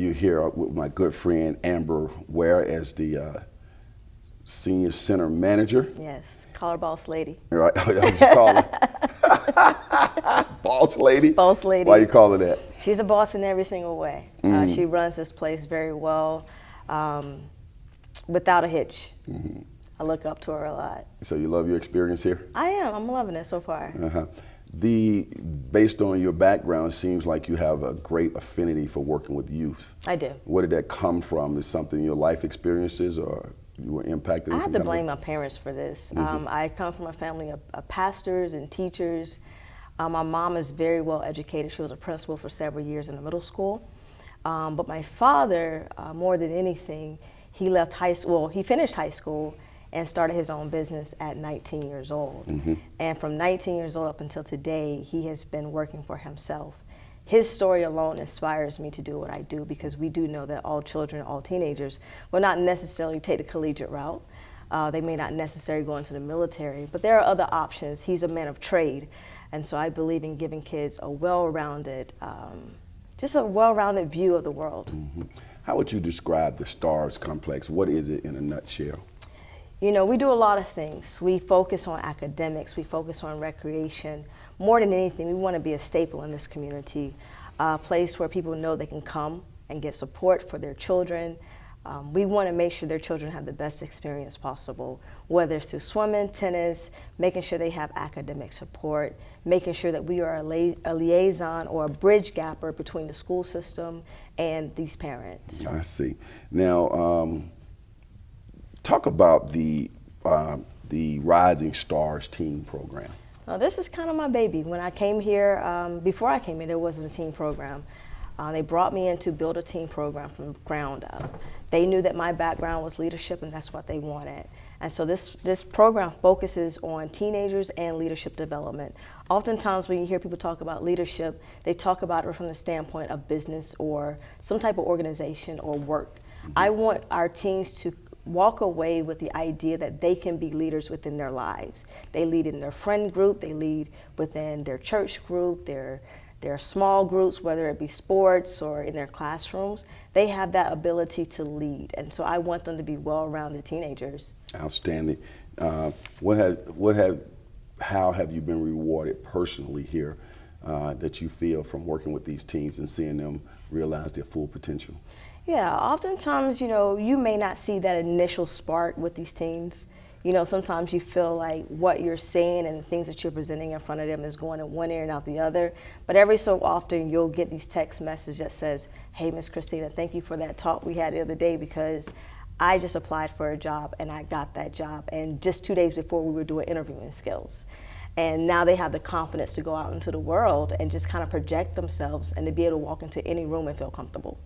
You're here with my good friend Amber Ware as the Senior Center Manager. Yes, call her Boss Lady. Right, I just call her Boss Lady? Boss Lady. Why you call her that? She's a boss in every single way. She runs this place very well, without a hitch. I look up to her a lot. So you love your experience here? I am. I'm loving it so far. Based on your background, it seems like you have a great affinity for working with youth. I do. Where did that come from? Is something your life experiences, or you were impacted? I have to blame my parents for this. I come from a family of pastors and teachers. My mom is very well educated. She was a principal for several years in the middle school. But my father, more than anything, he left high school. Well, he finished high school and started his own business at 19 years old. And from 19 years old up until today, he has been working for himself. His story alone inspires me to do what I do, because we do know that all children, all teenagers will not necessarily take the collegiate route. They may not necessarily go into the military, but there are other options. He's a man of trade. And so I believe in giving kids a well-rounded, just a well-rounded view of the world. How would you describe the STARS complex? What is it in a nutshell? You know, we do a lot of things. We focus on academics, we focus on recreation. More than anything, we want to be a staple in this community, a place where people know they can come and get support for their children. We want to make sure their children have the best experience possible, whether it's through swimming, tennis, making sure they have academic support, making sure that we are a liaison or a bridge gapper between the school system and these parents. I see. Now, talk about the Rising Stars Teen Program. Now, this is kind of my baby. When I came here, before I came here, there wasn't a teen program. They brought me in to build a teen program from the ground up. They knew that my background was leadership, and that's what they wanted. And so this program focuses on teenagers and leadership development. Oftentimes when you hear people talk about leadership, they talk about it from the standpoint of business or some type of organization or work. I want our teens to walk away with the idea that they can be leaders within their lives. They lead in their friend group, they lead within their church group, their small groups, whether it be sports or in their classrooms. They have that ability to lead, and so I want them to be well-rounded teenagers. Outstanding. How have you been rewarded personally here that you feel from working with these teens and seeing them realize their full potential? Yeah, oftentimes, you know, you may not see that initial spark with these teens. You know, sometimes you feel like what you're saying and the things that you're presenting in front of them is going in one ear and out the other. But every so often you'll get these text messages that says, "Hey, Miss Christina, thank you for that talk we had the other day, because I just applied for a job and I got that job. And just 2 days before we were doing interviewing skills." And now they have the confidence to go out into the world and just kind of project themselves and to be able to walk into any room and feel comfortable.